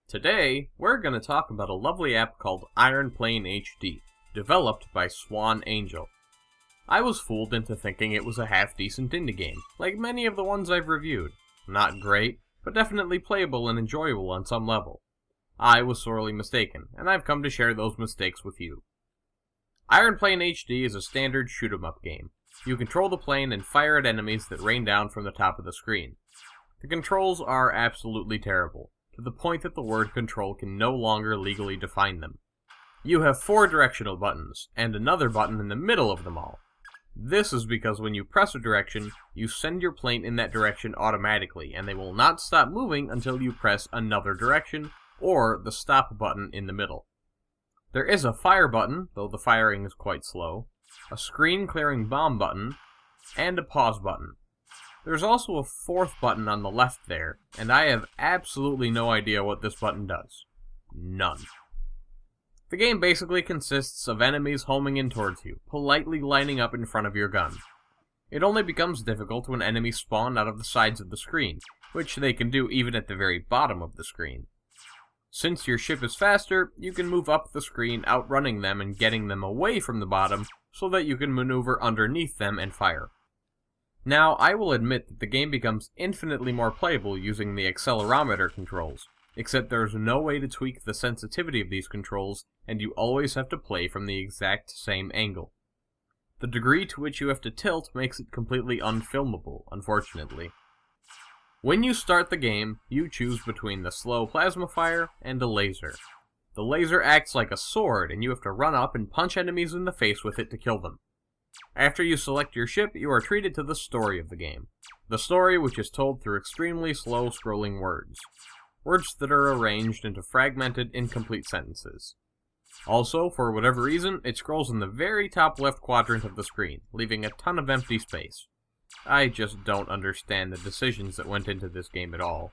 Today, we're going to talk about a lovely app called IronPlaneHD, developed by Swan Angel. I was fooled into thinking it was a half-decent indie game, like many of the ones I've reviewed. Not great, but definitely playable and enjoyable on some level. I was sorely mistaken, and I've come to share those mistakes with you. IronPlaneHD is a standard shoot-'em-up game. You control the plane and fire at enemies that rain down from the top of the screen. The controls are absolutely terrible, to the point that the word control can no longer legally define them. You have 4 directional buttons, and another button in the middle of them all. This is because when you press a direction, you send your plane in that direction automatically, and they will not stop moving until you press another direction, or the stop button in the middle. There is a fire button, though the firing is quite slow, a screen-clearing bomb button, and a pause button. There's also a 4th button on the left there, and I have absolutely no idea what this button does. None. The game basically consists of enemies homing in towards you, politely lining up in front of your gun. It only becomes difficult when enemies spawn out of the sides of the screen, which they can do even at the very bottom of the screen. Since your ship is faster, you can move up the screen outrunning them and getting them away from the bottom so that you can maneuver underneath them and fire. Now, I will admit that the game becomes infinitely more playable using the accelerometer controls, except there's no way to tweak the sensitivity of these controls, and you always have to play from the exact same angle. The degree to which you have to tilt makes it completely unfilmable, unfortunately. When you start the game, you choose between the slow plasma fire and a laser. The laser acts like a sword, and you have to run up and punch enemies in the face with it to kill them. After you select your ship, you are treated to the story of the game. The story which is told through extremely slow scrolling words. Words that are arranged into fragmented, incomplete sentences. Also, for whatever reason, it scrolls in the very top left quadrant of the screen, leaving a ton of empty space. I just don't understand the decisions that went into this game at all.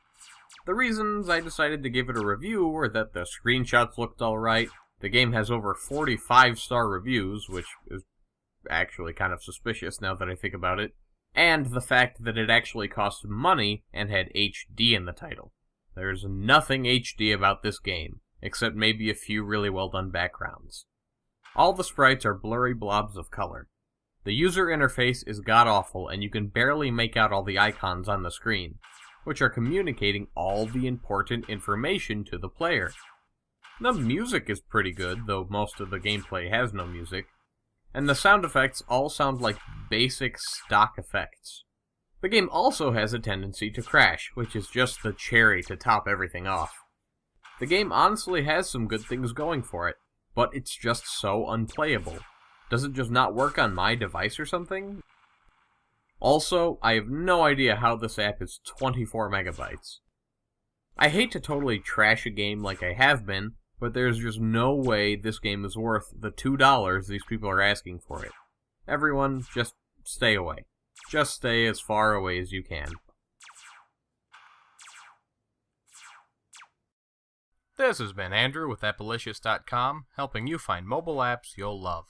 The reasons I decided to give it a review were that the screenshots looked alright, the game has over 40 5-star reviews, which is actually kind of suspicious now that I think about it, and the fact that it actually cost money and had HD in the title. There's nothing HD about this game, except maybe a few really well done backgrounds. All the sprites are blurry blobs of color. The user interface is god-awful, and you can barely make out all the icons on the screen, which are communicating all the important information to the player. The music is pretty good, though most of the gameplay has no music, and the sound effects all sound like basic stock effects. The game also has a tendency to crash, which is just the cherry to top everything off. The game honestly has some good things going for it, but it's just so unplayable. Does it just not work on my device or something? Also, I have no idea how this app is 24 megabytes. I hate to totally trash a game like I have been, but there's just no way this game is worth the $2 these people are asking for it. Everyone, just stay away. Just stay as far away as you can. This has been Andrew with Appalicious.com, helping you find mobile apps you'll love.